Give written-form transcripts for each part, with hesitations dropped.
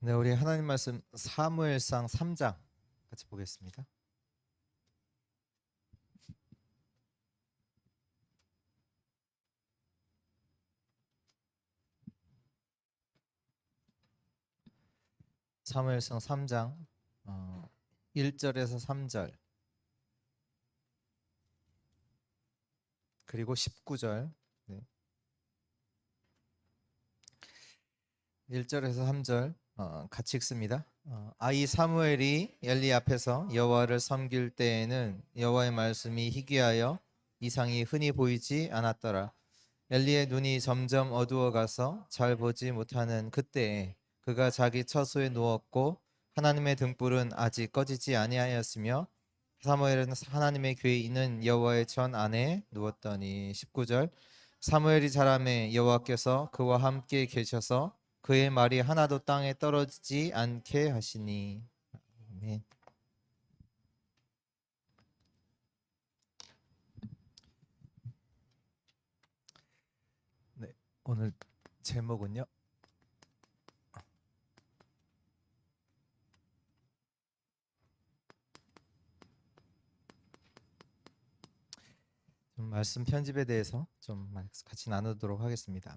네, 우리 하나님 말씀 사무엘상 3장 같이 보겠습니다. 사무엘상 3장 1절에서 3절 그리고 19절. 네. 1절에서 3절 같이 읽습니다. 아이 사무엘이 엘리 앞에서 여호와를 섬길 때에는 여호와의 말씀이 희귀하여 이상이 흔히 보이지 않았더라. 엘리의 눈이 점점 어두워가서 잘 보지 못하는 그때에 그가 자기 처소에 누웠고 하나님의 등불은 아직 꺼지지 아니하였으며 사무엘은 하나님의 궤에 있는 여호와의 전 안에 누웠더니. 19절 사무엘이 자라매 여호와께서 그와 함께 계셔서 그의 말이 하나도 땅에 떨어지지 않게 하시니. 아멘. 네, 오늘 제목은요. 좀 말씀 편집에 대해서 좀 같이 나누도록 하겠습니다.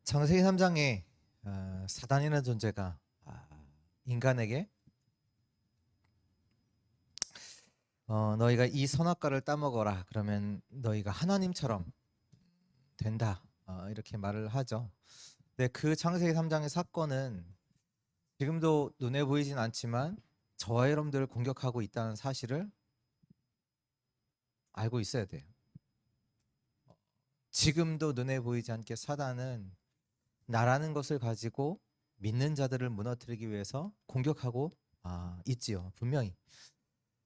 창세기 3장에 사단이라는 존재가 인간에게 너희가 이 선악과를 따먹어라 그러면 너희가 하나님처럼 된다 이렇게 말을 하죠. 근데 그 창세기 3장의 사건은 지금도 눈에 보이진 않지만 저와 여러분들을 공격하고 있다는 사실을 알고 있어야 돼요. 지금도 눈에 보이지 않게 사단은 나라는 것을 가지고 믿는 자들을 무너뜨리기 위해서 공격하고 있지요. 분명히.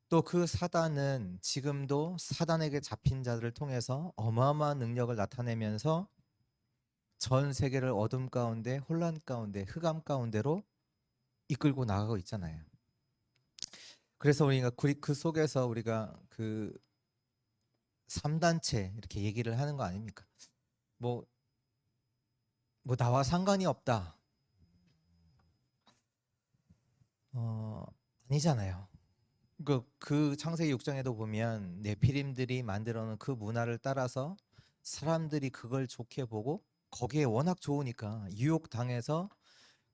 또 그 사단은 지금도 사단에게 잡힌 자들을 통해서 어마어마한 능력을 나타내면서 전 세계를 어둠 가운데, 혼란 가운데, 흑암 가운데로 이끌고 나가고 있잖아요. 그래서 우리가 그 속에서 우리가 그 3단체 이렇게 얘기를 하는 거 아닙니까? 뭐 나와 상관이 없다. 아니잖아요. 그 창세기 6장에도 보면 네피림들이 만들어 놓은 그 문화를 따라서 사람들이 그걸 좋게 보고 거기에 워낙 좋으니까 유혹당해서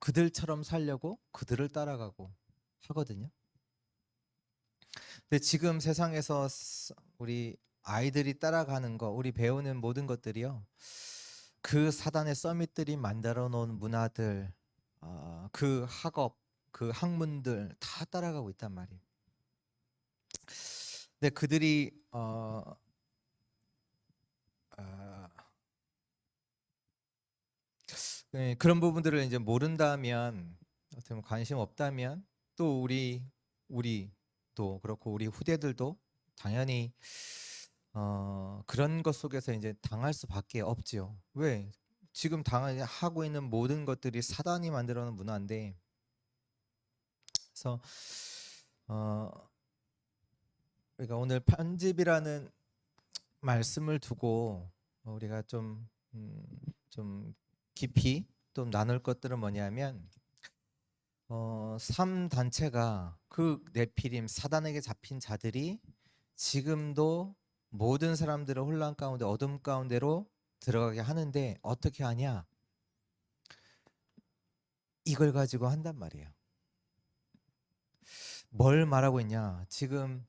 그들처럼 살려고 그들을 따라가고 하거든요. 근데 지금 세상에서 우리 아이들이 따라가는 거, 우리 배우는 모든 것들이요, 그 사단의 서밋들이 만들어 놓은 문화들, 그 학업, 그 학문들 다 따라가고 있단 말이에요. 근데 그들이 그런 부분들을 이제 모른다면, 어떻게 관심 없다면, 또 우리도 그렇고 우리 후대들도 당연히 그런 것 속에서 이제 당할 수밖에 없지요. 왜? 지금 하고 있는 모든 것들이 사단이 만들어 놓은 문화인데, 그래서 우리가 오늘 편집이라는 말씀을 두고 우리가 좀 깊이 또 나눌 것들은 뭐냐면 3단체가 그 네피림 사단에게 잡힌 자들이 지금도 모든 사람들을 혼란 가운데 어둠 가운데로 들어가게 하는데 어떻게 하냐? 이걸 가지고 한단 말이에요. 뭘 말하고 있냐? 지금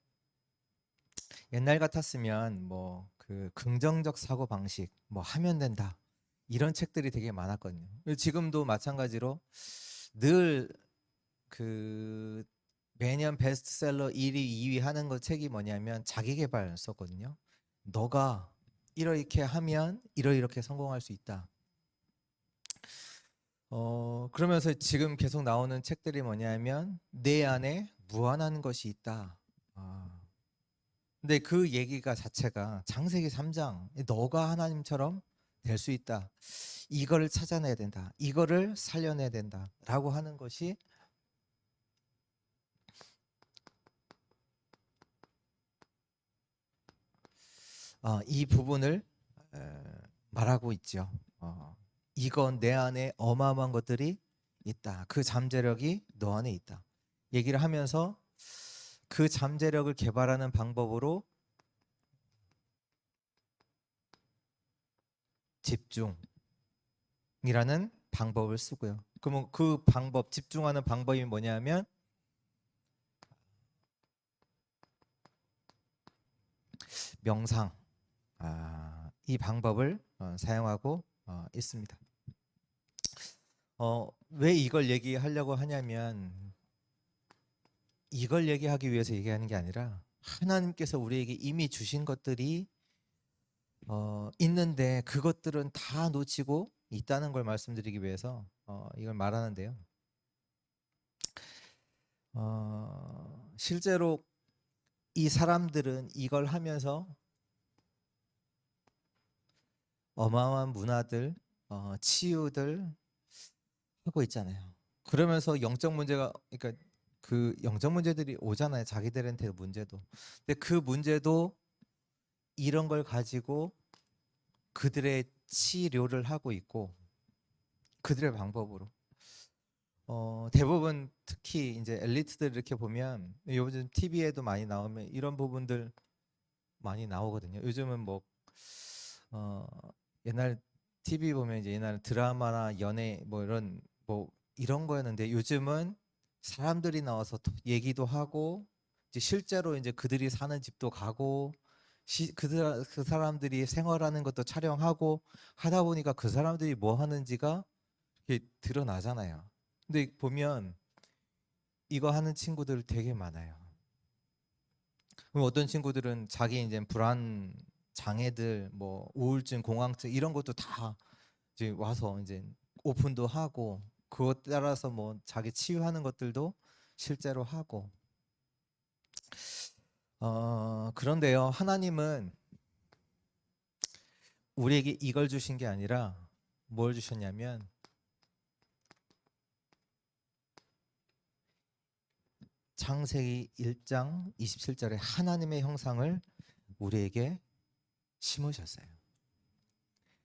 옛날 같았으면 뭐 그 긍정적 사고 방식 뭐 하면 된다 이런 책들이 되게 많았거든요. 지금도 마찬가지로 늘 그 매년 베스트셀러 1위, 2위 하는 거 책이 뭐냐면 자기계발서거든요. 너가 이렇게 하면 이렇게 성공할 수 있다. 그러면서 지금 계속 나오는 책들이 뭐냐면 내 안에 무한한 것이 있다. 근데 그 얘기가 자체가 창세기 3장 너가 하나님처럼 될 수 있다. 이거를 찾아내야 된다. 이거를 살려내야 된다. 라고 하는 것이 이 부분을 말하고 있죠. 이건 내 안에 어마어마한 것들이 있다. 그 잠재력이 너 안에 있다. 얘기를 하면서 그 잠재력을 개발하는 방법으로 집중이라는 방법을 쓰고요. 그러면 그 방법, 집중하는 방법이 뭐냐면 명상, 이 방법을 사용하고 있습니다. 왜 이걸 얘기하려고 하냐면 이걸 얘기하기 위해서 얘기하는 게 아니라 하나님께서 우리에게 이미 주신 것들이 있는데 그것들은 다 놓치고 있다는 걸 말씀드리기 위해서 이걸 말하는데요. 실제로 이 사람들은 이걸 하면서 어마어마한 문화들, 치유들 하고 있잖아요. 그러면서 영적 문제가, 그러니까 그 영적 문제들이 오잖아요. 자기들한테 문제도. 근데 그 문제도 이런 걸 가지고 그들의 치료를 하고 있고 그들의 방법으로. 대부분 특히 이제 엘리트들 이렇게 보면 요즘 TV에도 많이 나오면 이런 부분들 많이 나오거든요. 요즘은 뭐 옛날 TV 보면 이제 옛날 드라마나 연애 뭐 이런 거였는데 요즘은 사람들이 나와서 얘기도 하고 이제 실제로 이제 그들이 사는 집도 가고 그 사람들이 생활하는 것도 촬영하고 하다 보니까 그 사람들이 뭐 하는지가 이렇게 드러나잖아요. 근데 보면 이거 하는 친구들 되게 많아요. 그럼 어떤 친구들은 자기 이제 불안 장애들, 뭐 우울증, 공황증 이런 것도 다 이제 와서 이제 오픈도 하고 그것 따라서 뭐 자기 치유하는 것들도 실제로 하고. 그런데요, 하나님은 우리에게 이걸 주신 게 아니라 뭘 주셨냐면 창세기 1장 27절에 하나님의 형상을 우리에게 심으셨어요.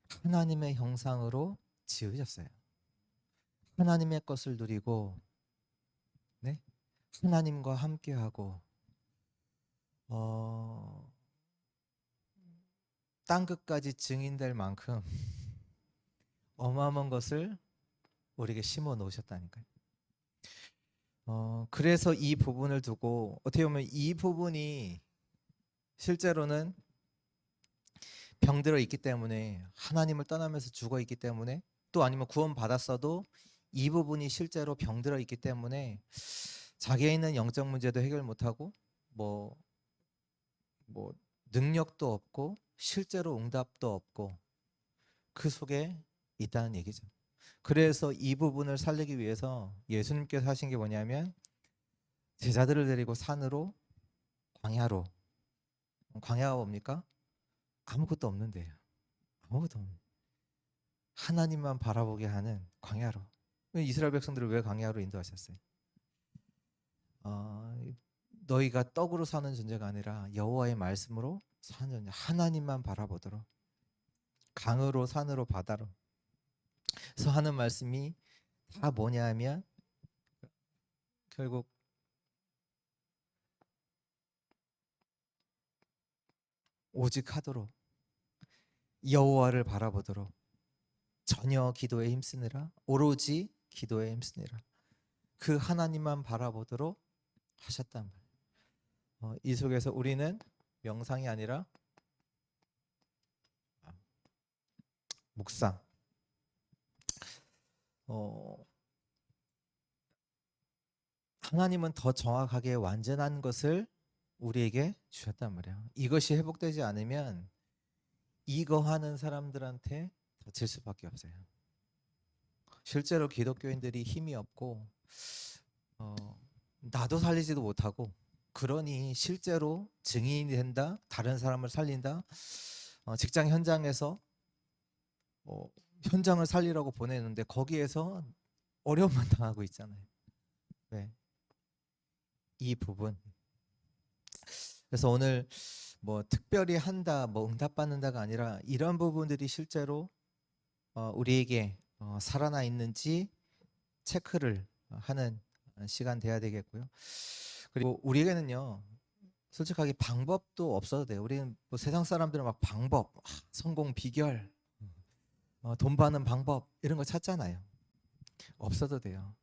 하나님의 형상으로 지으셨어요. 하나님의 것을 누리고, 네? 하나님과 함께하고, 땅 끝까지 증인될 만큼 어마어마한 것을 우리에게 심어 놓으셨다니까요. 그래서 이 부분을 두고 어떻게 보면 이 부분이 실제로는 병들어 있기 때문에 하나님을 떠나면서 죽어 있기 때문에 또 아니면 구원 받았어도 이 부분이 실제로 병들어 있기 때문에 자기에 있는 영적 문제도 해결 못하고 뭐 능력도 없고 실제로 응답도 없고 그 속에 있다는 얘기죠. 그래서 이 부분을 살리기 위해서 예수님께서 하신 게 뭐냐면 제자들을 데리고 산으로 광야로. 광야가 뭡니까? 아무것도 없는데요. 아무것도 없는 하나님만 바라보게 하는 광야로. 이스라엘 백성들을 왜 광야로 인도하셨어요? 너희가 떡으로 사는 존재가 아니라 여호와의 말씀으로 사는 존재, 하나님만 바라보도록 강으로 산으로 바다로. 그래서 하는 말씀이 다 뭐냐 하면 결국 오직 하도록 여호와를 바라보도록 전혀 기도에 힘쓰느라 오로지 기도에 힘쓰느라 그 하나님만 바라보도록 하셨단 말이에요. 이 속에서 우리는 명상이 아니라 묵상. 하나님은 더 정확하게 완전한 것을 우리에게 주셨단 말이에요. 이것이 회복되지 않으면 이거 하는 사람들한테 질 수밖에 없어요. 실제로 기독교인들이 힘이 없고 나도 살리지도 못하고 그러니 실제로 증인이 된다, 다른 사람을 살린다, 직장 현장에서 현장을 살리라고 보내는데 거기에서 어려움만 당하고 있잖아요. 왜? 이 부분. 그래서 오늘 뭐 특별히 한다, 뭐 응답받는다가 아니라 이런 부분들이 실제로 우리에게 살아나 있는지 체크를 하는 시간 돼야 되겠고요. 그리고 우리에게는요, 솔직하게 방법도 없어도 돼요. 우리는 뭐 세상 사람들은 막 방법, 성공 비결, 돈 버는 방법 이런 거 찾잖아요. 없어도 돼요.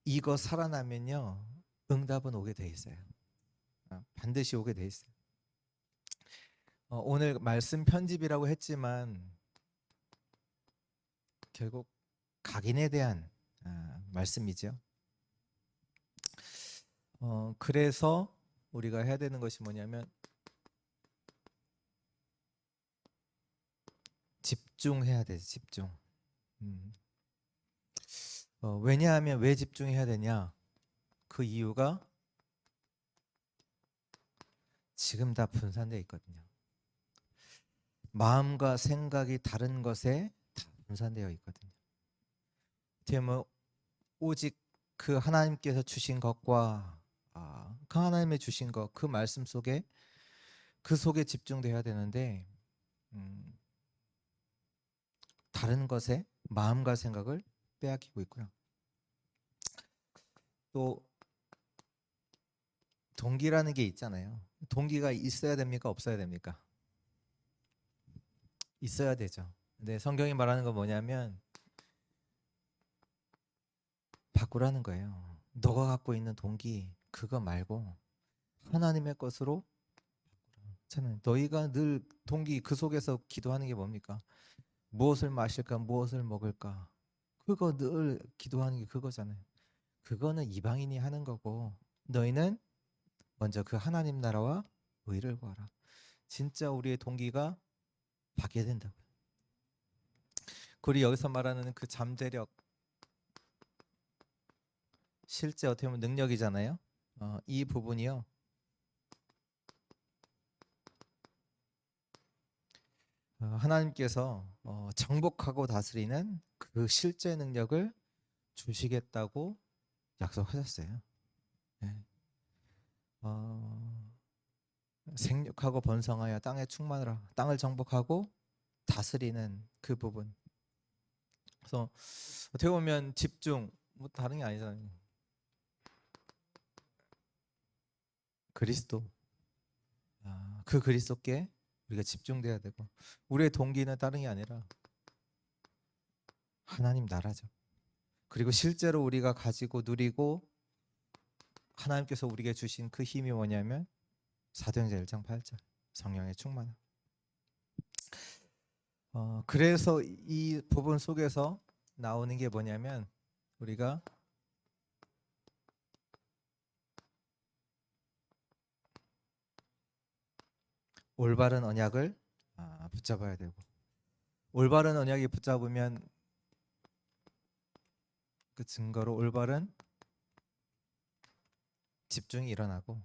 이거 살아나면요, 응답은 오게 돼 있어요. 반드시 오게 돼 있어요. 오늘 말씀 편집이라고 했지만 결국 각인에 대한 말씀이죠. 그래서 우리가 해야 되는 것이 뭐냐면 집중해야 돼요. 집중. 왜냐하면 왜 집중해야 되냐? 그 이유가 지금 다 분산되어 있거든요. 마음과 생각이 다른 것에 다 분산되어 있거든요. 되면 오직 그 하나님께서 주신 것과 그 하나님의 주신 것, 그 말씀 속에 그 속에 집중돼야 되는데 다른 것에 마음과 생각을 빼앗기고 있고요. 또 동기라는 게 있잖아요. 동기가 있어야 됩니까? 없어야 됩니까? 있어야 되죠. 근데 성경이 말하는 건 뭐냐면 바꾸라는 거예요. 너가 갖고 있는 동기 그거 말고 하나님의 것으로 저는 너희가 늘 동기 그 속에서 기도하는 게 뭡니까? 무엇을 마실까? 무엇을 먹을까? 그거 늘 기도하는 게 그거잖아요. 그거는 이방인이 하는 거고 너희는 먼저 그 하나님 나라와 의를 구하라. 진짜 우리의 동기가 바뀌어야 된다고요. 그리고 여기서 말하는 그 잠재력 실제 어떻게 보면 능력이잖아요. 이 부분이요. 하나님께서 정복하고 다스리는 그 실제 능력을 주시겠다고 약속하셨어요. 네. 생육하고 번성하여 땅에 충만하라. 땅을 정복하고 다스리는 그 부분. 그래서 어떻게 보면 집중 뭐 다른 게 아니잖아요. 그리스도. 그 그리스도께 우리가 집중돼야 되고 우리의 동기는 다른 게 아니라 하나님 나라죠. 그리고 실제로 우리가 가지고 누리고 하나님께서 우리에게 주신 그 힘이 뭐냐면 사도행전 1장 8절 성령의 충만함. 그래서 이 부분 속에서 나오는 게 뭐냐면 우리가 올바른 언약을 붙잡아야 되고 올바른 언약이 붙잡으면 그 증거로 올바른 집중이 일어나고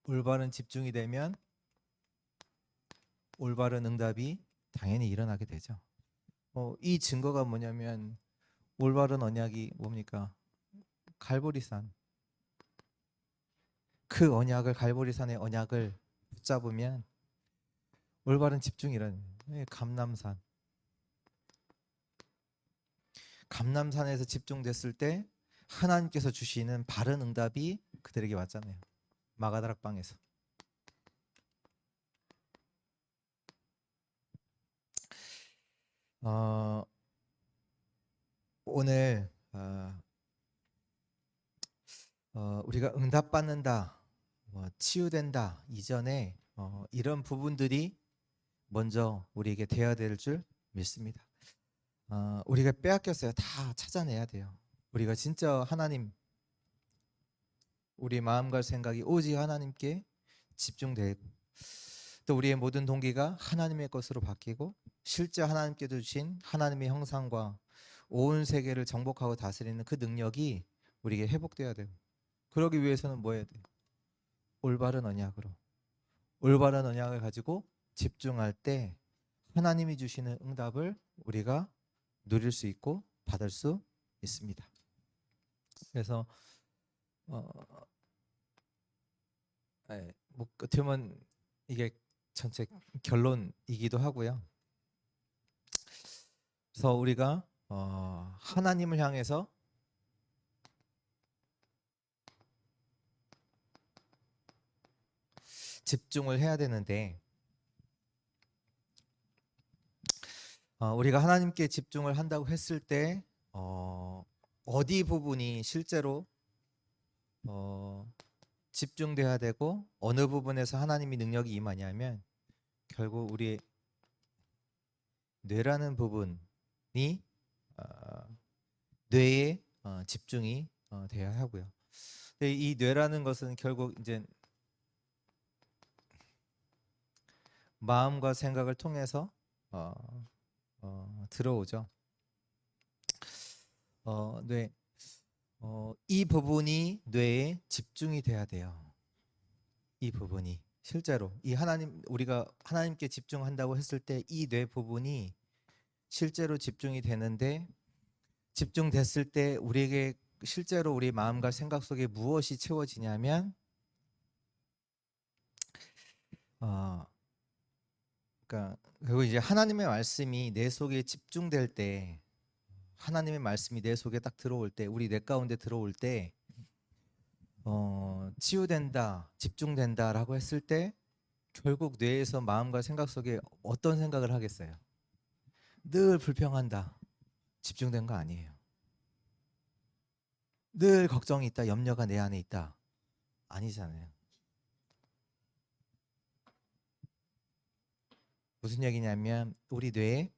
올바른 집중이 되면 올바른 응답이 당연히 일어나게 되죠. 이 증거가 뭐냐면 올바른 언약이 뭡니까? 갈보리산. 그 언약을 갈보리산의 언약을 붙잡으면 올바른 집중이 일어나요. 감람산. 감람산에서 집중됐을 때 하나님께서 주시는 바른 응답이 그들에게 왔잖아요. 마가다락방에서. 오늘 우리가 응답받는다, 치유된다 이전에 이런 부분들이 먼저 우리에게 되어야 될 줄 믿습니다. 우리가 빼앗겼어요. 다 찾아내야 돼요. 우리가 진짜 하나님, 우리 마음과 생각이 오직 하나님께 집중되고 또 우리의 모든 동기가 하나님의 것으로 바뀌고 실제 하나님께서 주신 하나님의 형상과 온 세계를 정복하고 다스리는 그 능력이 우리에게 회복되어야 돼요. 그러기 위해서는 뭐 해야 돼요? 올바른 언약으로. 올바른 언약을 가지고 집중할 때 하나님이 주시는 응답을 우리가 누릴 수 있고 받을 수 있습니다. 그래서 뭐 어떻게 보면 이게 전체 결론이기도 하고요. 그래서 우리가 하나님을 향해서 집중을 해야 되는데 우리가 하나님께 집중을 한다고 했을 때 어디 부분이 실제로 집중돼야 되고 어느 부분에서 하나님이 능력이 임하냐면 결국 우리의 뇌라는 부분이 뇌에 집중이 돼야 하고요. 근데 이 뇌라는 것은 결국 이제 마음과 생각을 통해서 들어오죠. 뇌, 이 부분이 뇌에 집중이 돼야 돼요. 이 부분이 실제로 이 우리가 하나님께 집중한다고 했을 때 이 뇌 부분이 실제로 집중이 되는데 집중됐을 때 우리에게 실제로 우리 마음과 생각 속에 무엇이 채워지냐면 그러니까 그리고 이제 하나님의 말씀이 내 속에 집중될 때 하나님의 말씀이 내 속에 딱 들어올 때 우리 뇌 가운데 들어올 때 치유된다, 집중된다라고 했을 때 결국 뇌에서 마음과 생각 속에 어떤 생각을 하겠어요? 늘 불평한다. 집중된 거 아니에요. 늘 걱정이 있다, 염려가 내 안에 있다. 아니잖아요. 무슨 얘기냐면 우리 뇌에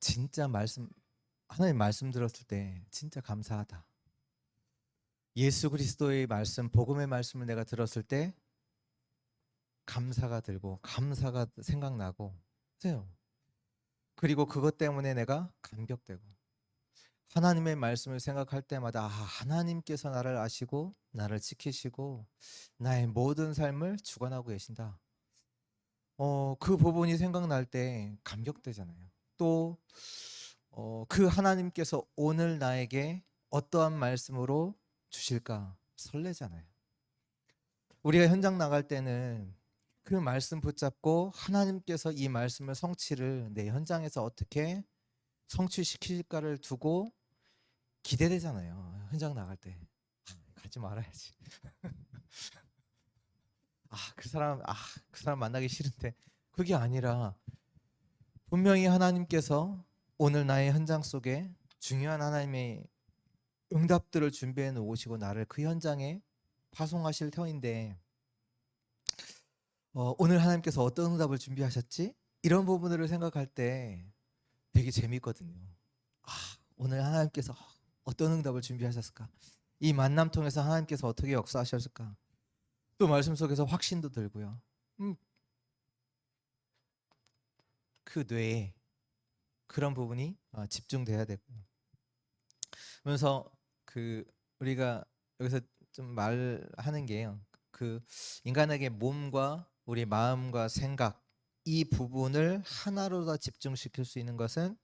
진짜 하나님 말씀 들었을 때 진짜 감사하다. 예수 그리스도의 말씀, 복음의 말씀을 내가 들었을 때 감사가 들고 감사가 생각나고 그리고 그것 때문에 내가 감격되고 하나님의 말씀을 생각할 때마다 하나님께서 나를 아시고 나를 지키시고 나의 모든 삶을 주관하고 계신다. 그 부분이 생각날 때 감격되잖아요. 또 그 하나님께서 오늘 나에게 어떠한 말씀으로 주실까 설레잖아요. 우리가 현장 나갈 때는 그 말씀 붙잡고 하나님께서 이 말씀을 성취를 내 현장에서 어떻게 성취시킬까를 두고 기대되잖아요. 현장 나갈 때 가지 말아야지. 그 사람 만나기 싫은데 그게 아니라 분명히 하나님께서 오늘 나의 현장 속에 중요한 하나님의 응답들을 준비해 놓으시고 나를 그 현장에 파송하실 터인데 오늘 하나님께서 어떤 응답을 준비하셨지? 이런 부분들을 생각할 때 되게 재밌거든요. 오늘 하나님께서 어떤 응답을 준비하셨을까? 이 만남 통해서 하나님께서 어떻게 역사하셨을까? 또 말씀 속에서 확신도 들고요. 그 뇌에 그런 부분이 집중돼야 되고 그러면서 우리가 여기서 좀 말하는 게요. 그 인간에게 몸과 우리 마음과 생각 이 부분을 하나로 다 집중시킬 수 있는 것은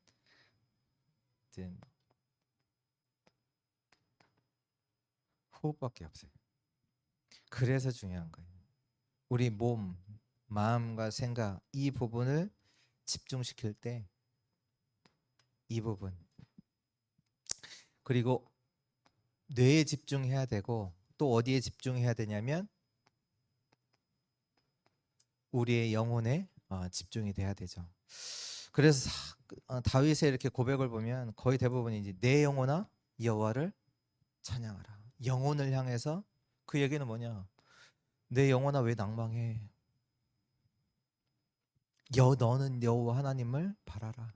호흡밖에 없어요. 그래서 중요한 거예요. 우리 몸, 마음과 생각 이 부분을 집중시킬 때 이 부분 그리고 뇌에 집중해야 되고 또 어디에 집중해야 되냐면 우리의 영혼에 집중이 돼야 되죠. 그래서 다윗의 이렇게 고백을 보면 거의 대부분이 이제 내 영혼아 여호와를 찬양하라. 영혼을 향해서 그 얘기는 뭐냐? 내 영혼아 왜 낭망해? 너는 여호와 하나님을 바라라.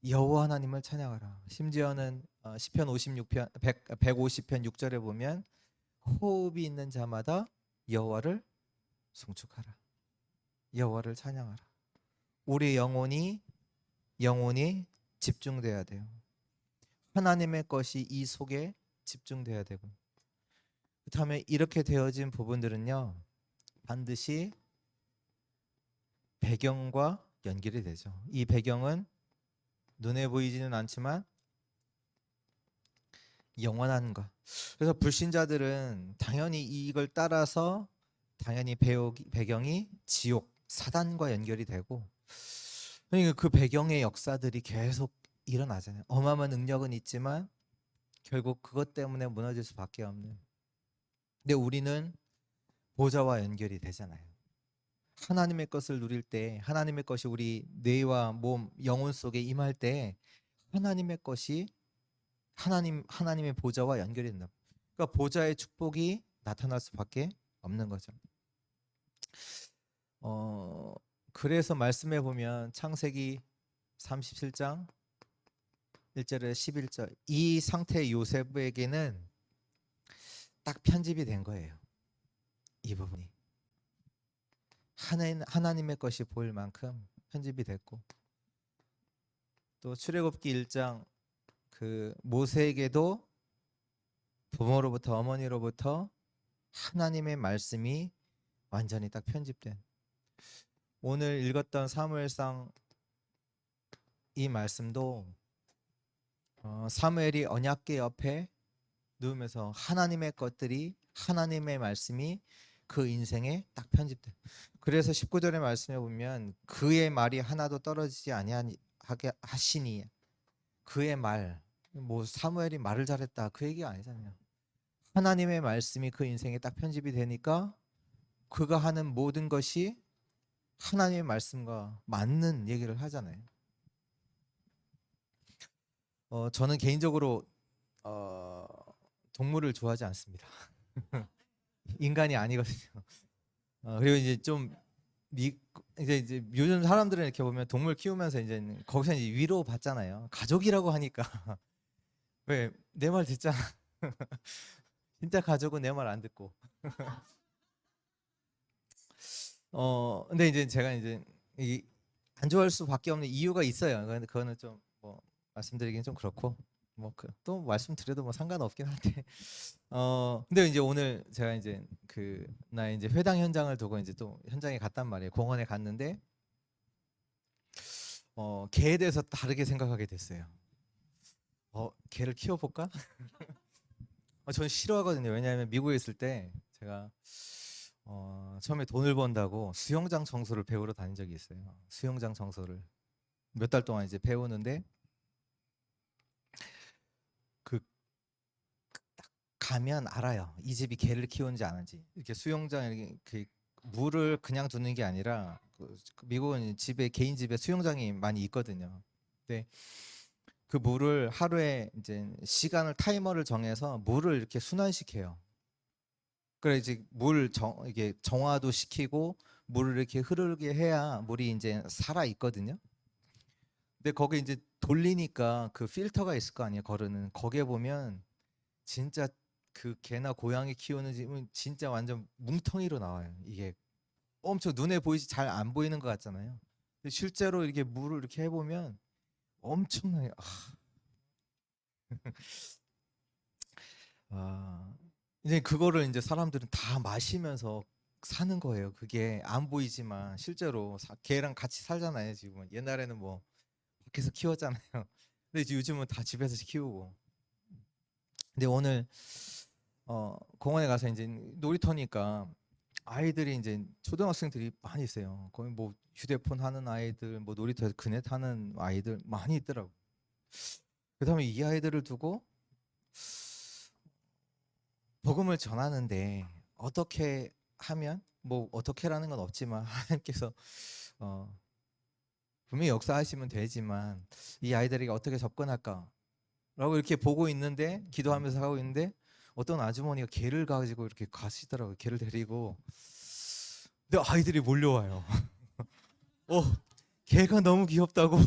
여호와 하나님을 찬양하라. 심지어는 시편 56편 150편 6절에 보면 호흡이 있는 자마다 여호와를 송축하라. 여호와를 찬양하라. 우리 영혼이 집중돼야 돼요. 하나님의 것이 이 속에 집중돼야 되고 그렇다면 이렇게 되어진 부분들은요 반드시 배경과 연결이 되죠. 이 배경은 눈에 보이지는 않지만 영원한 것. 그래서 불신자들은 당연히 이걸 따라서 당연히 배경이 지옥, 사단과 연결이 되고 그러니까 그 배경의 역사들이 계속 일어나잖아요. 어마어마한 능력은 있지만 결국 그것 때문에 무너질 수밖에 없는. 근데 우리는 보좌와 연결이 되잖아요. 하나님의 것을 누릴 때, 하나님의 것이 우리 뇌와 몸, 영혼 속에 임할 때 하나님의 것이 하나님의 보좌와 연결이 된다. 그러니까 보좌의 축복이 나타날 수밖에 없는 거죠. 그래서 말씀해 보면 창세기 37장 1절에 11절 이 상태의 요셉에게는 딱 편집이 된 거예요. 이 부분이 하나님의 것이 보일 만큼 편집이 됐고, 또 출애굽기 1장 그 모세에게도 부모로부터 어머니로부터 하나님의 말씀이 완전히 딱 편집된, 오늘 읽었던 사무엘상 이 말씀도 사무엘이 언약궤 옆에 누우면서 하나님의 것들이, 하나님의 말씀이 그 인생에 딱 편집돼. 그래서 19절의 말씀에 보면 그의 말이 하나도 떨어지지 아니하게 하시니, 그의 말, 뭐 사무엘이 말을 잘했다 그 얘기가 아니잖아요. 하나님의 말씀이 그 인생에 딱 편집이 되니까 그가 하는 모든 것이 하나님의 말씀과 맞는 얘기를 하잖아요. 저는 개인적으로 동물을 좋아하지 않습니다. 인간이 아니거든요. 그리고 이제 좀 이제 요즘 사람들은 이렇게 보면 동물 키우면서 이제 거기서 이제 위로 받잖아요. 가족이라고 하니까 왜 내 말 듣잖아. 진짜 가족은 내 말 안 듣고. 근데 이제 제가 이제 안 좋아할 수밖에 없는 이유가 있어요. 근데 그거는 좀 뭐 말씀드리긴 좀 그렇고, 뭐 또 말씀드려도 뭐 상관없긴 한데. 근데 이제 오늘 제가 이제 나 이제 회당 현장을 두고 이제 또 현장에 갔단 말이에요. 공원에 갔는데 개에 대해서 다르게 생각하게 됐어요. 개를 키워볼까? 저는 싫어하거든요. 왜냐하면 미국에 있을 때 제가 처음에 돈을 번다고 수영장 청소를 배우러 다닌 적이 있어요. 수영장 청소를 몇 달 동안 이제 배우는데, 그 딱 가면 알아요. 이 집이 개를 키우는지 안 하는지. 이렇게 수영장 이렇게 물을 그냥 두는 게 아니라 미국은 집에, 개인 집에 수영장이 많이 있거든요. 근데 그 물을 하루에 이제 시간을, 타이머를 정해서 물을 이렇게 순환시켜요. 그래 이제 이게 정화도 시키고 물을 이렇게 흐르게 해야 물이 이제 살아 있거든요. 근데 거기 이제 돌리니까 그 필터가 있을 거 아니에요. 거르는 거기에 보면 진짜 그 개나 고양이 키우는 집은 진짜 완전 뭉텅이로 나와요. 이게 엄청 눈에 보이지 잘 안 보이는 것 같잖아요. 근데 실제로 이렇게 물을 이렇게 해보면 엄청나게 이제 그거를 이제 사람들은 다 마시면서 사는 거예요. 그게 안 보이지만 실제로 개랑 같이 살잖아요. 지금은. 옛날에는 뭐 밖에서 키웠잖아요. 근데 이제 요즘은 다 집에서 키우고. 근데 오늘 공원에 가서 이제 놀이터니까 아이들이 이제 초등학생들이 많이 있어요. 거기 뭐 휴대폰 하는 아이들, 뭐 놀이터에서 그네 하는 아이들 많이 있더라고. 그다음에 이 아이들을 두고 복음을 전하는데 어떻게 하면, 뭐 어떻게라는 건 없지만 하나님께서 분명히 역사하시면 되지만 이 아이들에게 어떻게 접근할까 라고 이렇게 보고 있는데, 기도하면서 하고 있는데 어떤 아주머니가 개를 가지고 이렇게 가시더라고요. 개를 데리고. 근데 아이들이 몰려와요. 개가 너무 귀엽다고.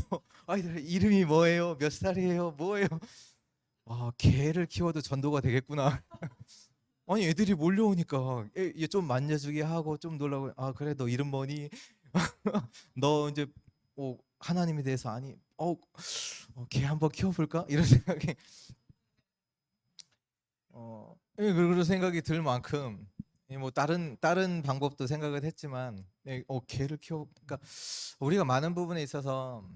아이들 이름이 뭐예요? 몇 살이에요? 뭐예요? 개를 키워도 전도가 되겠구나. 아니 애들이 몰려오니까 얘 좀 만져주게 하고 좀 놀라고. 그래 너 이름 뭐니? 너 이제 하나님에 대해서 아니? 개 한번 키워볼까? 이런 생각이 그런 생각이 들 만큼 뭐 다른 방법도 생각을 했지만, 개를 그러니까 우리가 많은 부분에 있어서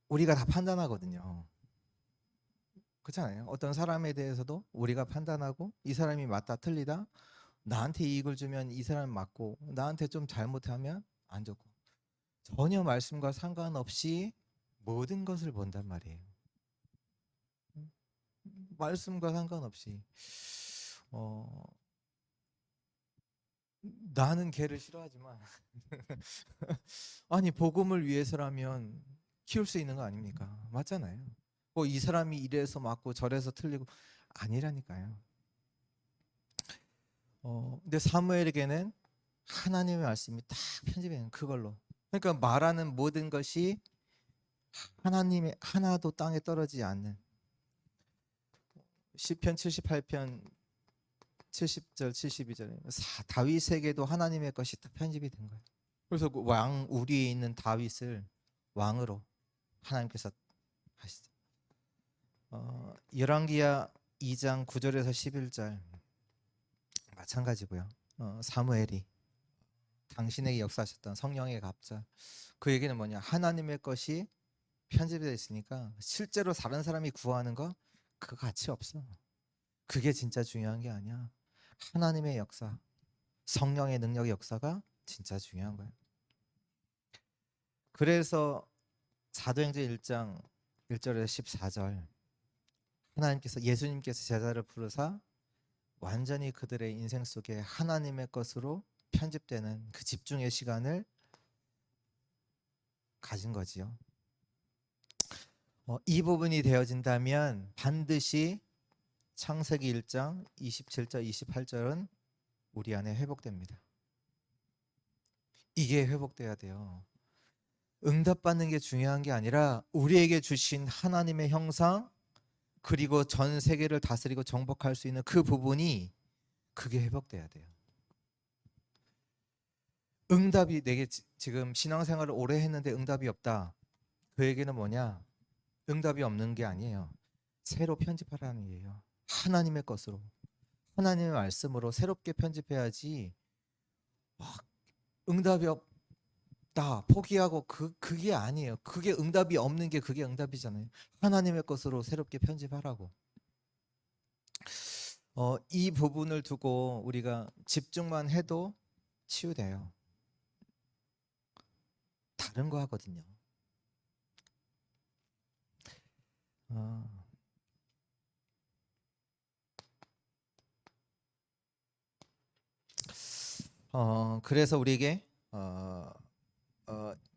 우리가 다 판단하거든요. 그렇잖아요. 어떤 사람에 대해서도 우리가 판단하고 이 사람이 맞다 틀리다, 나한테 이익을 주면 이 사람 맞고 나한테 좀 잘못하면 안 좋고, 전혀 말씀과 상관없이 모든 것을 본단 말이에요. 말씀과 상관없이 어, 나는 개를 싫어하지만 아니 복음을 위해서라면 키울 수 있는 거 아닙니까? 맞잖아요. 뭐 이 사람이 이래서 맞고 저래서 틀리고 아니라니까요. 근데 사무엘에게는 하나님의 말씀이 딱 편집된 그걸로. 그러니까 말하는 모든 것이 하나님의 하나도 땅에 떨어지지 않는 시편 78편 70절 72절에 다윗에게도 하나님의 것이 딱 편집이 된 거예요. 그래서 그 왕 우리에 있는 다윗을 왕으로 하나님께서 하시죠. 열왕기야 2장 9절에서 11절 마찬가지고요. 사무엘이 당신에게 역사하셨던 성령의 갑자 그 얘기는 뭐냐 하나님의 것이 편집되어 있으니까 실제로 다른 사람이 구하는 거 그 가치 없어. 그게 진짜 중요한 게 아니야. 하나님의 역사 성령의 능력의 역사가 진짜 중요한 거예요. 그래서 사도행전 1장 1절에서 14절 하나님께서 예수님께서 제자를 부르사 완전히 그들의 인생 속에 하나님의 것으로 편집되는 그 집중의 시간을 가진 거지요. 이 부분이 되어진다면 반드시 창세기 1장 27절 28절은 우리 안에 회복됩니다. 이게 회복돼야 돼요. 응답받는 게 중요한 게 아니라 우리에게 주신 하나님의 형상 그리고 전 세계를 다스리고 정복할 수 있는 그 부분이 그게 회복돼야 돼요. 응답이 내게 지금 신앙생활을 오래 했는데 응답이 없다. 그 얘기는 뭐냐? 응답이 없는 게 아니에요. 새로 편집하라는 얘기예요. 하나님의 것으로 하나님의 말씀으로 새롭게 편집해야지 응답이 없다 포기하고 그게 아니에요. 그게 응답이 없는 게 그게 응답이잖아요. 하나님의 것으로 새롭게 편집하라고. 이 부분을 두고 우리가 집중만 해도 치유돼요. 다른 거 하거든요. 그래서 우리에게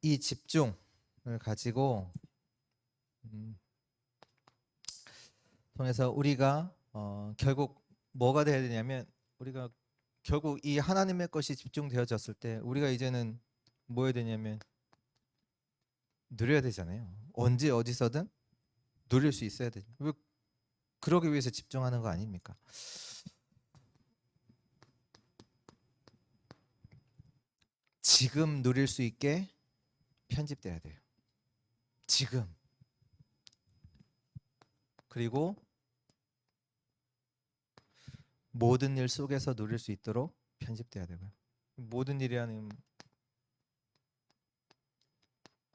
이 집중을 가지고 통해서 우리가 결국 뭐가 돼야 되냐면 우리가 결국 이 하나님의 것이 집중되어졌을 때 우리가 이제는 뭐 해야 되냐면 누려야 되잖아요. 언제 어디서든 누릴 수 있어야 되죠. 그러기 위해서 집중하는 거 아닙니까? 지금 누릴 수 있게 편집돼야 돼요. 지금. 그리고 모든 일 속에서 누릴 수 있도록 편집돼야 되고요. 모든 일이라는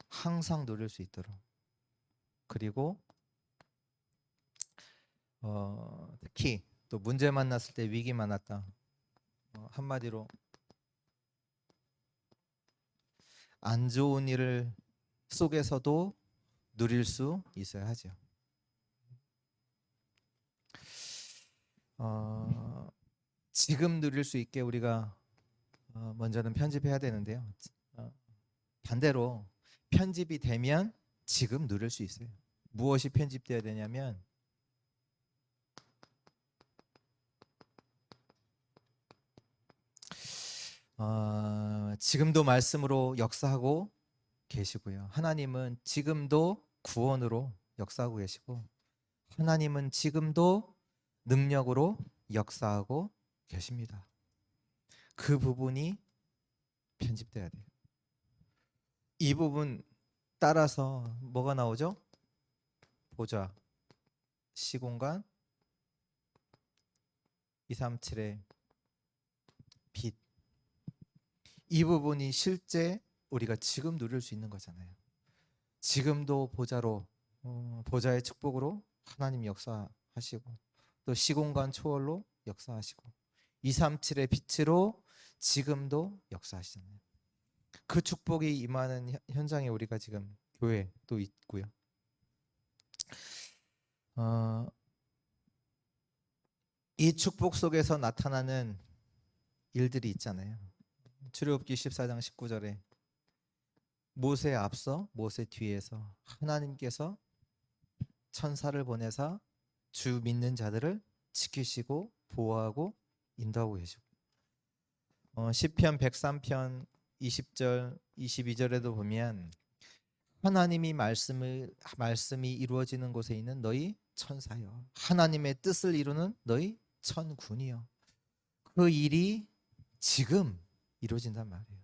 항상 누릴 수 있도록. 그리고 특히 또 문제 만났을 때 위기 만났다. 한마디로 안 좋은 일을 속에서도 누릴 수 있어야 하죠. 지금 누릴 수 있게 우리가 먼저는 편집해야 되는데요. 반대로 편집이 되면 지금 누릴 수 있어요. 무엇이 편집돼야 되냐면 지금도 말씀으로 역사하고 계시고요. 하나님은 지금도 구원으로 역사하고 계시고 하나님은 지금도 능력으로 역사하고 계십니다. 그 부분이 편집돼야 돼요. 이 부분 따라서 뭐가 나오죠? 보좌, 시공간, 237의 빛. 이 부분이 실제 우리가 지금 누릴 수 있는 거잖아요. 지금도 보좌로 보좌의 축복으로 하나님 역사하시고 또 시공간 초월로 역사하시고 237의 빛으로 지금도 역사하시잖아요. 그 축복이 임하는 현장에 우리가 지금 교회 또 있고요. 이 축복 속에서 나타나는 일들이 있잖아요. 출애굽기 14장 19절에 모세 앞서 모세 뒤에서 하나님께서 천사를 보내사 주 믿는 자들을 지키시고 보호하고 인도하고 계시고, 시편 103편 20절 22절에도 보면 하나님이 말씀이 이루어지는 곳에 있는 너희 천사여, 하나님의 뜻을 이루는 너희 천군이여. 그 일이 지금 이루어진단 말이에요.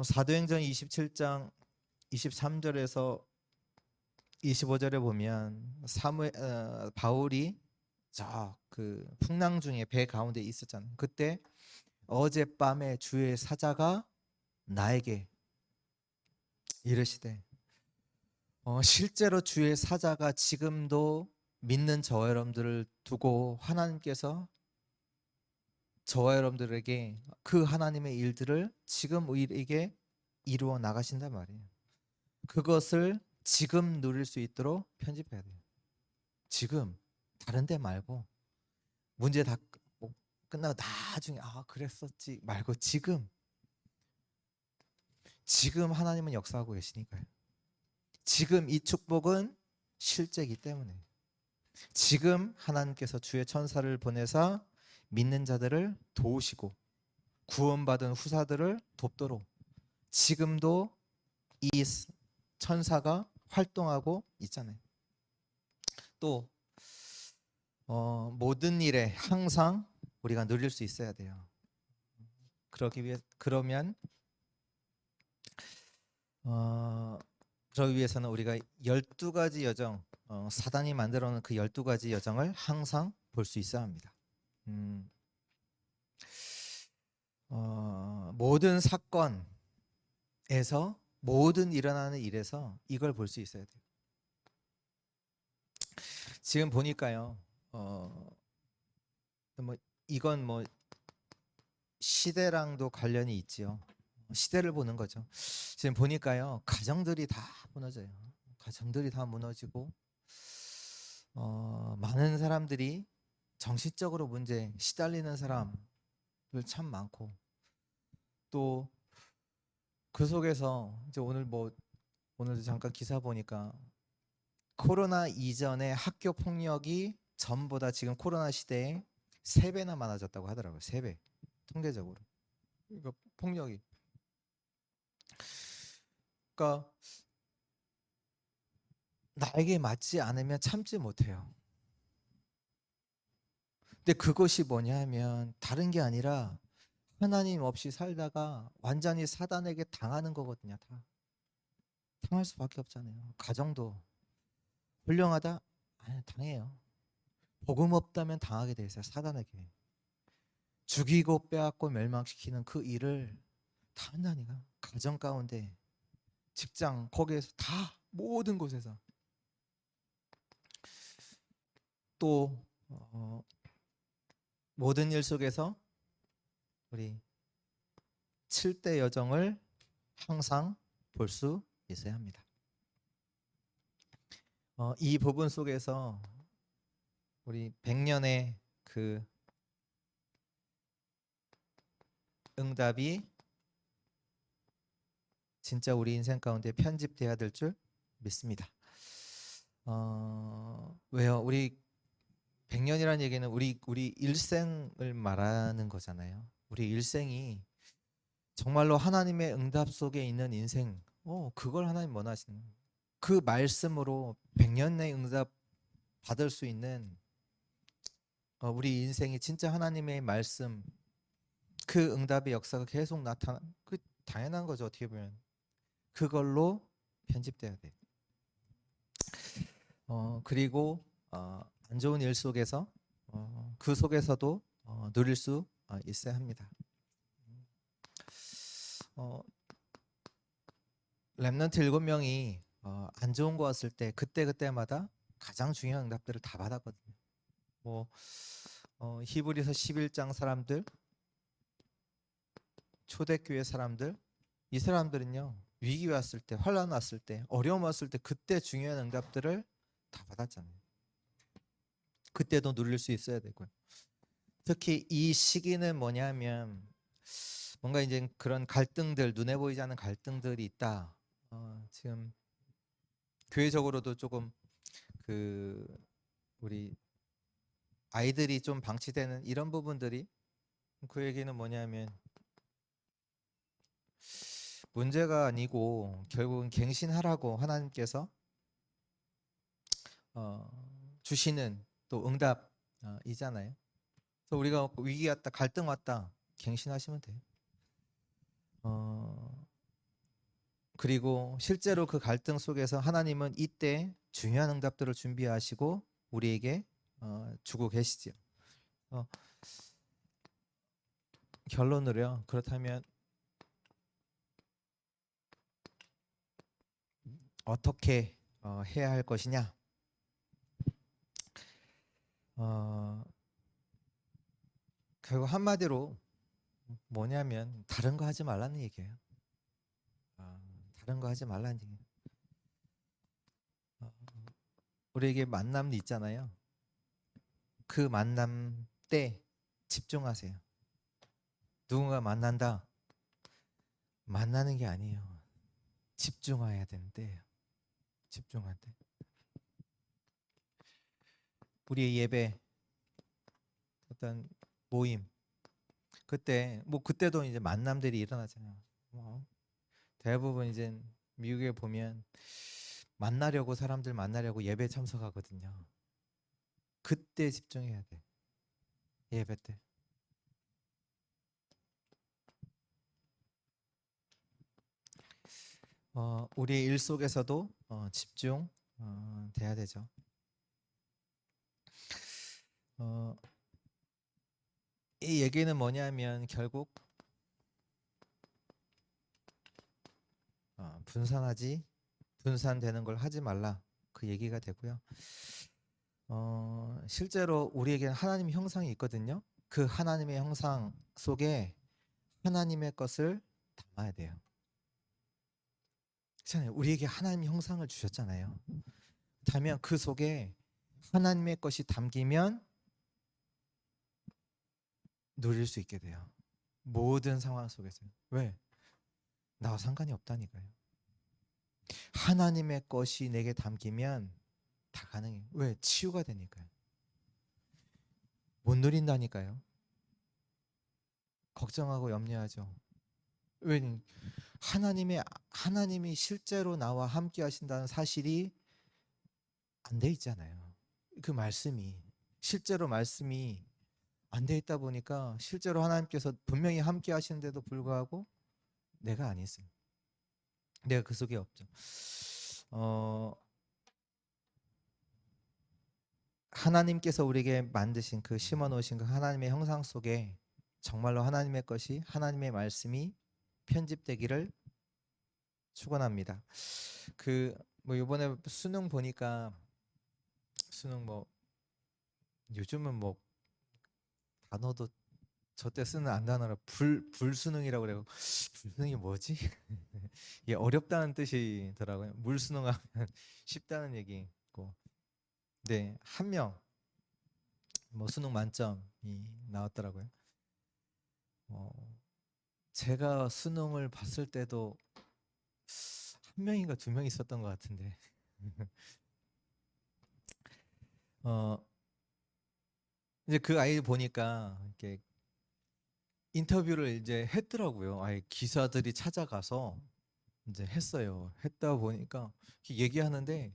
사도행전 27장 23절에서 25절에 보면 바울이 저 그 풍랑 중에 배 가운데 있었잖아요. 그때 어젯밤에 주의 사자가 나에게 이르시되, 실제로 주의 사자가 지금도 믿는 저와 여러분들을 두고 하나님께서 저와 여러분들에게 그 하나님의 일들을 지금 우리에게 이루어 나가신단 말이에요. 그것을 지금 누릴 수 있도록 편집해야 돼요. 지금, 다른 데 말고, 문제 다 끝나고 나중에 그랬었지 말고 지금 하나님은 역사하고 계시니까요. 지금 이 축복은 실제이기 때문에 지금 하나님께서 주의 천사를 보내사 믿는 자들을 도우시고 구원받은 후사들을 돕도록 지금도 이 천사가 활동하고 있잖아요. 또 모든 일에 항상 우리가 누릴 수 있어야 돼요. 그러기 위해서는 우리가 12가지 여정, 사단이 만들어 놓은 그 12가지 여정을 항상 볼 수 있어야 합니다. 모든 사건에서, 모든 일어나는 일에서 이걸 볼 수 있어야 돼요. 지금 보니까요, 이건 시대랑도 관련이 있지요. 시대를 보는 거죠. 지금 보니까요, 가정들이 다 무너져요. 가정들이 다 무너지고, 많은 사람들이 정신적으로 문제 시달리는 사람들 참 많고, 또 그 속에서 이제 오늘도 잠깐 기사 보니까 코로나 이전에 학교 폭력이 전보다 지금 코로나 시대에 3배나 많아졌다고 하더라고요. 3배. 통계적으로. 그러니까 폭력이. 그러니까 나에게 맞지 않으면 참지 못해요. 근데 그것이 뭐냐 하면 다른 게 아니라 하나님 없이 살다가 완전히 사단에게 당하는 거거든요. 다. 당할 수밖에 없잖아요. 가정도 훌륭하다? 아니, 당해요. 복음 없다면 당하게 돼 있어요. 사단에게. 죽이고 빼앗고 멸망시키는 그 일을 다 한다니까. 가정 가운데, 직장, 거기에서 다, 모든 곳에서. 또 모든 일 속에서 우리 7대 여정을 항상 볼 수 있어야 합니다. 이 부분 속에서 우리 100년의 그 응답이 진짜 우리 인생 가운데 편집돼야 될 줄 믿습니다. 왜요? 우리 100년이라는 얘기는 우리 일생을 말하는 거잖아요. 우리 일생이 정말로 하나님의 응답 속에 있는 인생, 그걸 하나님 원하시는 거예요. 그 말씀으로 100년 내 응답 받을 수 있는 우리 인생이 진짜 하나님의 말씀, 그 응답의 역사가 계속 그 당연한 거죠. 어떻게 보면 그걸로 편집돼야 돼. 그리고 안 좋은 일 속에서 그 속에서도 누릴 수 있어야 합니다. 렘넌트 7명이 안 좋은 거 왔을 때 그때마다 가장 중요한 응답들을 다 받았거든요. 히브리서 11장 사람들, 초대교회 사람들, 이 사람들은요 위기 왔을 때, 환란 왔을 때, 어려움 왔을 때 그때 중요한 응답들을 다 받았잖아요. 그때도 누릴 수 있어야 되고요. 특히 이 시기는 뭐냐면 뭔가 이제 그런 갈등들, 눈에 보이지 않는 갈등들이 있다. 지금 교회적으로도 조금 그 우리 아이들이 좀 방치되는 이런 부분들이, 그 얘기는 뭐냐면 문제가 아니고 결국은 갱신하라고 하나님께서 주시는 또 응답이잖아요. 그래서 우리가 위기 왔다, 갈등 왔다, 갱신하시면 돼요. 그리고 실제로 그 갈등 속에서 하나님은 이때 중요한 응답들을 준비하시고 우리에게 주고 계시죠. 결론으로요. 그렇다면 어떻게 해야 할 것이냐? 결국 한마디로 뭐냐면 다른 거 하지 말라는 얘기예요. 다른 거 하지 말라는 얘기예요. 우리에게 만남이 있잖아요. 그 만남 때 집중하세요. 누군가 만난다. 만나는 게 아니에요. 집중해야 되는데, 집중할 때. 우리의 예배, 어떤 모임, 그때 뭐 그때도 이제 만남들이 일어나잖아요. 대부분 이제 미국에 보면 만나려고, 사람들 만나려고 예배 참석하거든요. 그때 집중해야 돼. 예배 때. 우리 일 속에서도 집중 돼야 되죠. 이 얘기는 뭐냐면 결국 분산되는 걸 하지 말라, 그 얘기가 되고요. 실제로 우리에게는 하나님의 형상이 있거든요. 그 하나님의 형상 속에 하나님의 것을 담아야 돼요. 그렇잖아요. 우리에게 하나님의 형상을 주셨잖아요. 그렇다면 그 속에 하나님의 것이 담기면 누릴 수 있게 돼요. 모든 상황 속에서. 왜? 나와 상관이 없다니까요. 하나님의 것이 내게 담기면 다 가능해요. 왜? 치유가 되니까요. 못 누린다니까요. 걱정하고 염려하죠. 왜? 하나님이 실제로 나와 함께 하신다는 사실이 안 돼 있잖아요. 그 말씀이, 실제로 말씀이 안 돼 있다 보니까 실제로 하나님께서 분명히 함께 하시는데도 불구하고 내가 안 있어요. 내가 그 속에 없죠. 하나님께서 우리에게 만드신 그 심어 놓으신 그 하나님의 형상 속에 정말로 하나님의 것이, 하나님의 말씀이 편집되기를 축원합니다. 뭐 이번에 수능 보니까, 수능 뭐 요즘은 뭐 단어도 저 때 쓰는 안 단어라 불수능이라고 그래요. 불수능이 뭐지? 이게 어렵다는 뜻이더라고요. 물수능하면 쉽다는 얘기고. 네, 한 명 뭐 수능 만점이 나왔더라고요. 제가 수능을 봤을 때도 한 명인가 두 명 있었던 것 같은데. 이제 그 아이 보니까 이렇게 인터뷰를 이제 했더라고요. 아예 기사들이 찾아가서 이제 했어요. 했다 보니까 이렇게 얘기하는데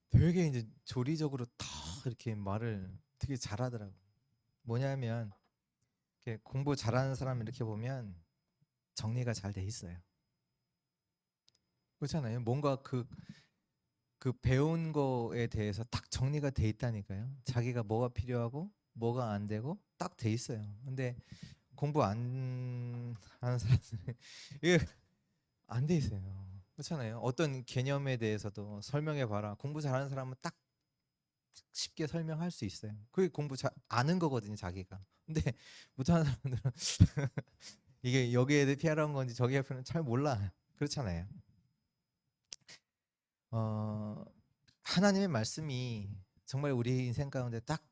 되게 이제 조리적으로 다 이렇게 말을 되게 잘하더라고요. 뭐냐면 이렇게 공부 잘하는 사람 이렇게 보면 정리가 잘 돼 있어요. 그렇잖아요. 뭔가 그 배운 거에 대해서 딱 정리가 돼 있다니까요. 자기가 뭐가 필요하고 뭐가 안 되고 딱 돼 있어요. 근데 공부 안 하는 사람들은 이게 안 돼 있어요. 그렇잖아요. 어떤 개념에 대해서도 설명해 봐라. 공부 잘하는 사람은 딱 쉽게 설명할 수 있어요. 그게 공부 잘 아는 거거든요, 자기가. 근데 못하는 사람들은 이게 여기에 대해 피하라는 건지 저기에 피하는 잘 몰라. 그렇잖아요. 하나님의 말씀이 정말 우리 인생 가운데 딱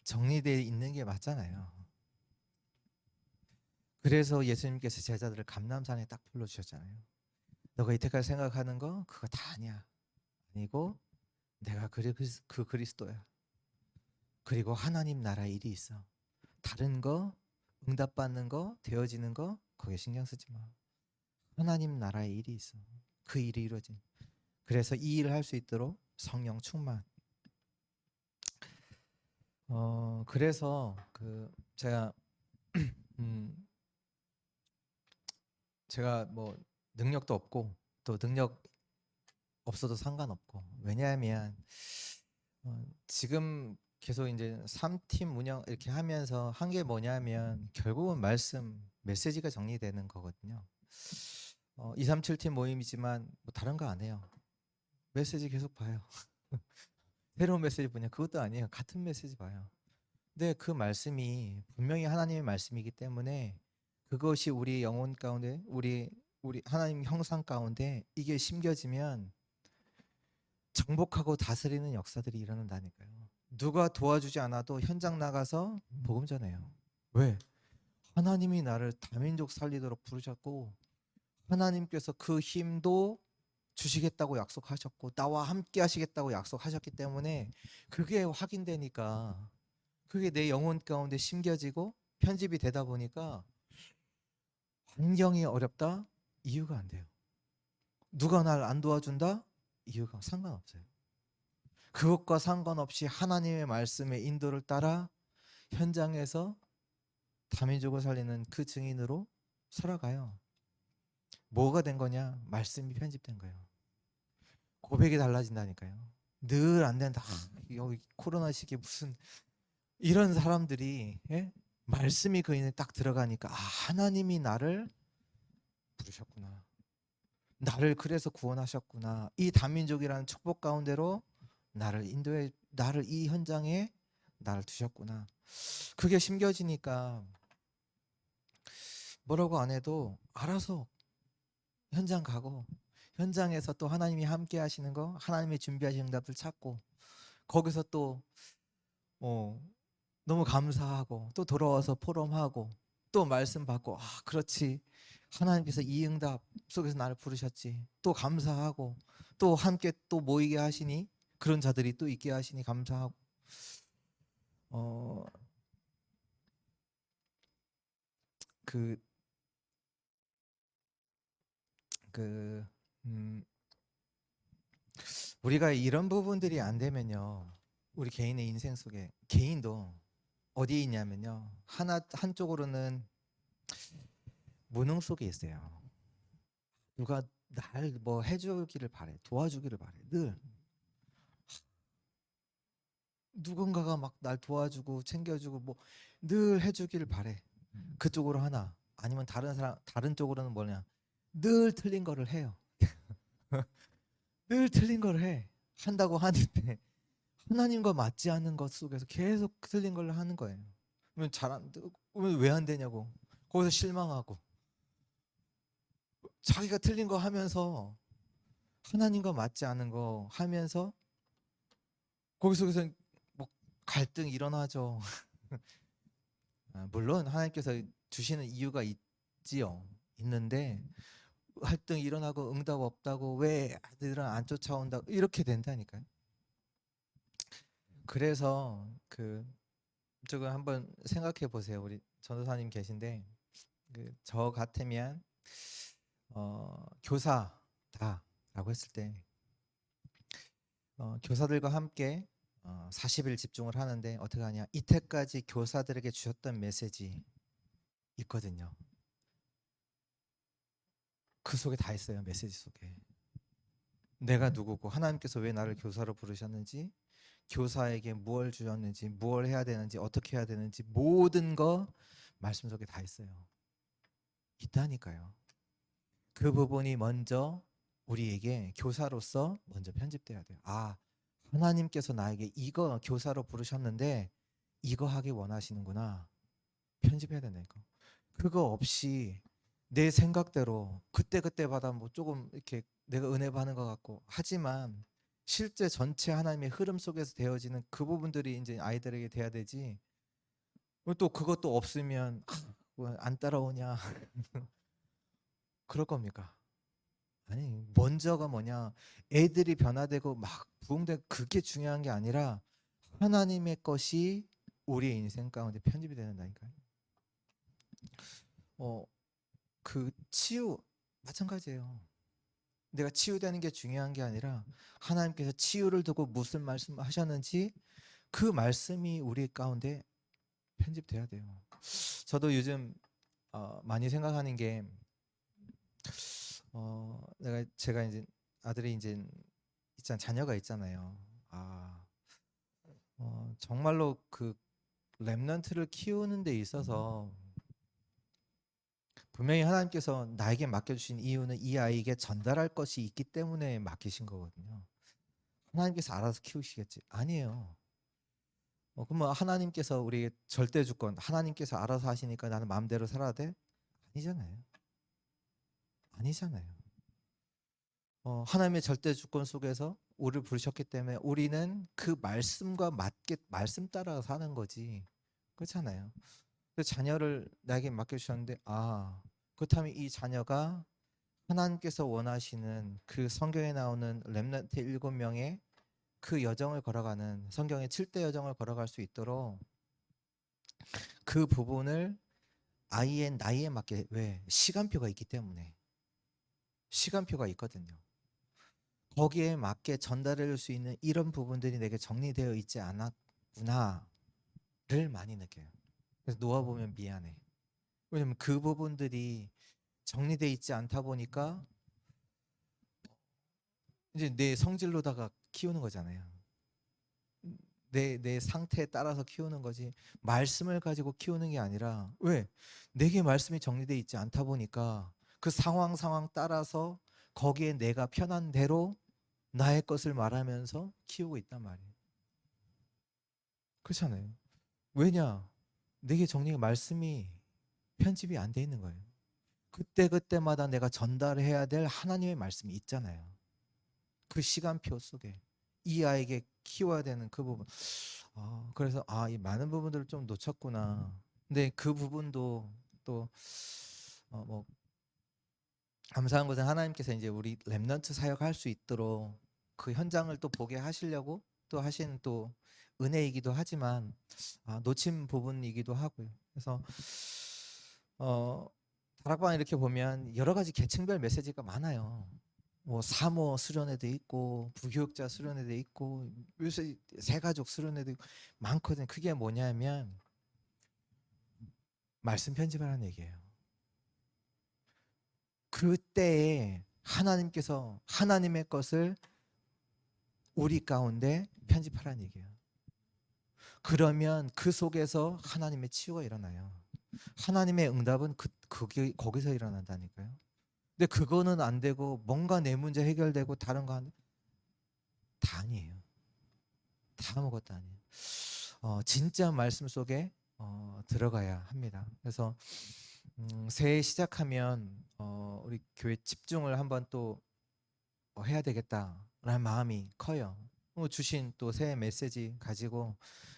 정리되어 있는 게 맞잖아요. 그래서 예수님께서 제자들을 감람산에 딱 불러주셨잖아요. 너가 이때까지 생각하는 거 그거 다 아니야. 아니고 내가 그 그리스도야. 그리고 하나님 나라의 일이 있어. 다른 거 응답받는 거 되어지는 거 거기에 신경 쓰지 마. 하나님 나라의 일이 있어. 그 일이 이루어진. 그래서 이 일을 할 수 있도록 성령 충만. 그래서 제가 제가 뭐 능력도 없고 또 능력 없어도 상관없고, 왜냐하면 지금 계속 이제 3팀 운영 이렇게 하면서 한 게 뭐냐면 결국은 말씀 메시지가 정리되는 거거든요. 237팀 모임이지만 뭐 다른 거 안 해요. 메시지 계속 봐요. 새로운 메시지 보냐 그것도 아니에요. 같은 메시지 봐요. 근데 그 말씀이 분명히 하나님의 말씀이기 때문에 그것이 우리 영혼 가운데 우리 하나님 형상 가운데 이게 심겨지면 정복하고 다스리는 역사들이 일어난다니까요. 누가 도와주지 않아도 현장 나가서 복음 전해요. 왜? 하나님이 나를 다민족 살리도록 부르셨고 하나님께서 그 힘도 주시겠다고 약속하셨고 나와 함께 하시겠다고 약속하셨기 때문에 그게 확인되니까 그게 내 영혼 가운데 심겨지고 편집이 되다 보니까 환경이 어렵다? 이유가 안 돼요. 누가 날 안 도와준다? 이유가 상관없어요. 그것과 상관없이 하나님의 말씀의 인도를 따라 현장에서 다민족을 살리는 그 증인으로 살아가요. 뭐가 된 거냐? 말씀이 편집된 거예요. 고백이 달라진다니까요. 늘 안 된다. 여기 코로나 시기에 무슨 이런 사람들이 말씀이 그 인에 딱 들어가니까 하나님이 나를 부르셨구나. 나를 그래서 구원하셨구나. 이 다민족이라는 축복 가운데로 나를 인도해 나를 이 현장에 나를 두셨구나. 그게 심겨지니까 뭐라고 안 해도 알아서 현장 가고 현장에서 또 하나님이 함께 하시는 거 하나님의 준비하신 응답을 찾고 거기서 또 너무 감사하고 또 돌아와서 포럼하고 또 말씀 받고 그렇지 하나님께서 이 응답 속에서 나를 부르셨지 또 감사하고 또 함께 또 모이게 하시니 그런 자들이 또 있게 하시니 감사하고 그 우리가 이런 부분들이 안 되면요 우리 개인의 인생 속에 개인도 어디에 있냐면요 한쪽으로는 무능 속에 있어요. 누가 날 뭐 해주기를 바래 도와주기를 바래 늘 누군가가 막 날 도와주고 챙겨주고 뭐 늘 해주기를 바래. 그쪽으로 하나 아니면 다른 쪽으로는 뭐냐 늘 틀린 거를 해요. 늘 틀린 거를 해 한다고 하는데 하나님과 맞지 않는 것 속에서 계속 틀린 걸 하는 거예요. 그러면 왜 안 되냐고 거기서 실망하고 자기가 틀린 거 하면서 하나님과 맞지 않은 거 하면서 거기 속에서 뭐 갈등이 일어나죠. 물론 하나님께서 주시는 이유가 있는데 갈등이 일어나고 응답 없다고 왜 아들은 안 쫓아온다 이렇게 된다니까요. 그래서 저거 한번 생각해 보세요. 우리 전도사님 계신데 저 같으면 교사다라고 했을 때 교사들과 함께 40일 집중을 하는데 어떻게 하냐 이때까지 교사들에게 주셨던 메시지 있거든요. 그 속에 다 있어요. 메시지 속에 내가 누구고 하나님께서 왜 나를 교사로 부르셨는지 교사에게 무엇을 주셨는지 무엇을 해야 되는지 어떻게 해야 되는지 모든 거 말씀 속에 다 있어요. 있다니까요. 그 부분이 먼저 우리에게 교사로서 먼저 편집돼야 돼요. 하나님께서 나에게 이거 교사로 부르셨는데 이거 하기 원하시는구나. 편집해야 된다니까. 그거 없이 내 생각대로 그때그때마다 뭐 조금 이렇게 내가 은혜 받는 것 같고 하지만 실제 전체 하나님의 흐름 속에서 되어지는 그 부분들이 이제 아이들에게 돼야 되지. 또 그것도 없으면 안 따라오냐 그럴 겁니까? 아니, 먼저가 뭐냐? 애들이 변화되고 막 부흥되고 그게 중요한 게 아니라 하나님의 것이 우리의 인생 가운데 편집이 되는다니까요. 그 치유 마찬가지예요. 내가 치유되는 게 중요한 게 아니라 하나님께서 치유를 두고 무슨 말씀하셨는지 그 말씀이 우리 가운데 편집돼야 돼요. 저도 요즘 많이 생각하는 게 제가 이제 아들이 이제 자녀가 있잖아요. 정말로 그 렘넌트를 키우는 데 있어서 분명히 하나님께서 나에게 맡겨주신 이유는 이 아이에게 전달할 것이 있기 때문에 맡기신 거거든요. 하나님께서 알아서 키우시겠지? 아니에요. 그러면 하나님께서 우리에게 절대 주권, 하나님께서 알아서 하시니까 나는 마음대로 살아야 돼? 아니잖아요. 아니잖아요. 하나님의 절대 주권 속에서 우리를 부르셨기 때문에 우리는 그 말씀과 맞게 말씀 따라 사는 거지. 그렇잖아요. 그 자녀를 나에게 맡겨주셨는데 그렇다면 이 자녀가 하나님께서 원하시는 그 성경에 나오는 렘넌트 7명의 그 여정을 걸어가는 성경의 7대 여정을 걸어갈 수 있도록 그 부분을 아이의 나이에 맞게 왜 시간표가 있기 때문에 시간표가 있거든요. 거기에 맞게 전달해 줄 수 있는 이런 부분들이 내게 정리되어 있지 않았구나를 많이 느껴요. 그래서 놓아보면 미안해. 왜냐면 그 부분들이 정리되어 있지 않다 보니까 이제 내 성질로다가 키우는 거잖아요. 내 상태에 따라서 키우는 거지 말씀을 가지고 키우는 게 아니라 왜? 내게 말씀이 정리되어 있지 않다 보니까 그 상황 따라서 거기에 내가 편한 대로 나의 것을 말하면서 키우고 있단 말이에요. 그렇잖아요. 왜냐? 내게 정리가 말씀이 편집이 안 돼 있는 거예요. 그때그때마다 내가 전달해야 될 하나님의 말씀이 있잖아요. 그 시간표 속에 이 아이에게 키워야 되는 그 부분. 그래서 이 많은 부분들을 좀 놓쳤구나. 근데 그 부분도 또 뭐 감사한 것은 하나님께서 이제 우리 렘넌트 사역할 수 있도록 그 현장을 또 보게 하시려고 또 하신 또 은혜이기도 하지만 놓친 부분이기도 하고요. 그래서 다락방 이렇게 보면 여러 가지 계층별 메시지가 많아요. 뭐 사모 수련회도 있고 부교육자 수련회도 있고 요새 새가족 수련회도 있고 많거든요. 그게 뭐냐면 말씀 편집하라는 얘기예요. 그때에 하나님께서 하나님의 것을 우리 가운데 편집하라는 얘기예요. 그러면 그 속에서 하나님의 치유가 일어나요. 하나님의 응답은 거기서 일어난다니까요. 근데 그거는 안 되고 뭔가 내 문제 해결되고 다른 거 다 아니에요. 다 아무것도 아니에요. 진짜 말씀 속에 들어가야 합니다. 그래서 새해 시작하면 우리 교회 집중을 한번 또 해야 되겠다라는 마음이 커요. 주신 또 새해 메시지 가지고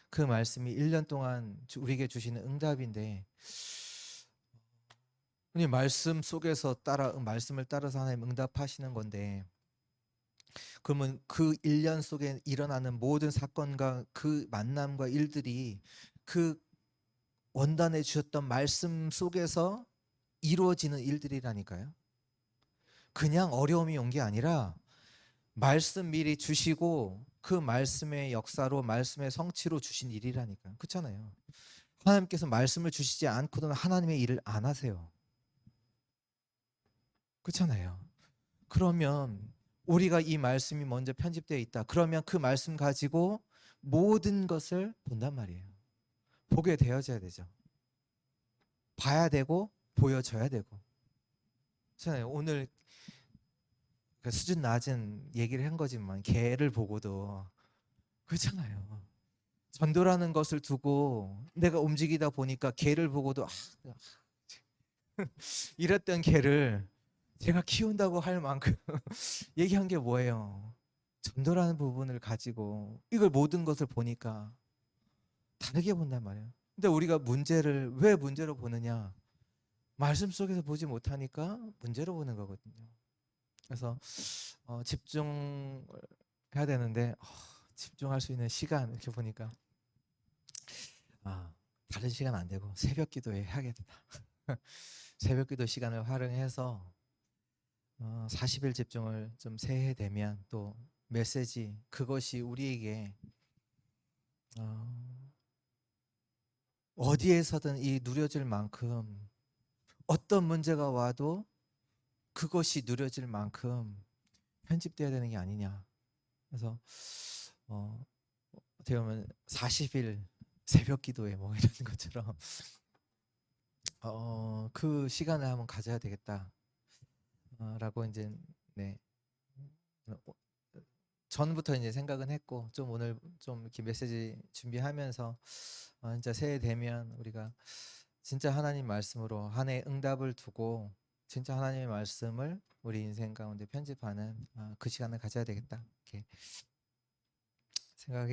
그 말씀이 1년 동안 우리에게 주시는 응답인데 말씀 속에서 말씀을 따라서 하나님 응답하시는 건데 그러면 그 1년 속에 일어나는 모든 사건과 그 만남과 일들이 그 원단해 주셨던 말씀 속에서 이루어지는 일들이라니까요. 그냥 어려움이 온 게 아니라 말씀 미리 주시고 그 말씀의 역사로 말씀의 성취로 주신 일이라니까요. 그렇잖아요. 하나님께서 말씀을 주시지 않고는 하나님의 일을 안 하세요. 그렇잖아요. 그러면 우리가 이 말씀이 먼저 편집되어 있다. 그러면 그 말씀 가지고 모든 것을 본단 말이에요. 보게 되어져야 되죠. 봐야 되고 보여져야 되고. 그렇잖아요. 오늘 그 수준 낮은 얘기를 한 거지만 개를 보고도 그렇잖아요. 전도라는 것을 두고 내가 움직이다 보니까 개를 보고도 이랬던 개를 제가 키운다고 할 만큼 얘기한 게 뭐예요? 전도라는 부분을 가지고 이걸 모든 것을 보니까 다르게 본단 말이에요. 근데 우리가 문제를 왜 문제로 보느냐? 말씀 속에서 보지 못하니까 문제로 보는 거거든요. 그래서 집중해야 되는데 집중할 수 있는 시간 이렇게 보니까 다른 시간 안 되고 새벽 기도에 해야겠다. 새벽 기도 시간을 활용해서 40일 집중을 좀 새해 되면 또 메시지 그것이 우리에게 어디에서든 이 누려질 만큼 어떤 문제가 와도 그것이 누려질 만큼 편집돼야 되는 게 아니냐. 그래서 어떻게 보면 40일 새벽 기도에 뭐 이런 것처럼 그 시간을 한번 가져야 되겠다. 라고 이제 네. 전부터 이제 생각은 했고 좀 오늘 좀 이렇게 메시지 준비하면서 진짜 새해 되면 우리가 진짜 하나님 말씀으로 한 해 응답을 두고 진짜 하나님의 말씀을 우리 인생 가운데 편집하는 그 시간을 가져야 되겠다 이렇게 생각해.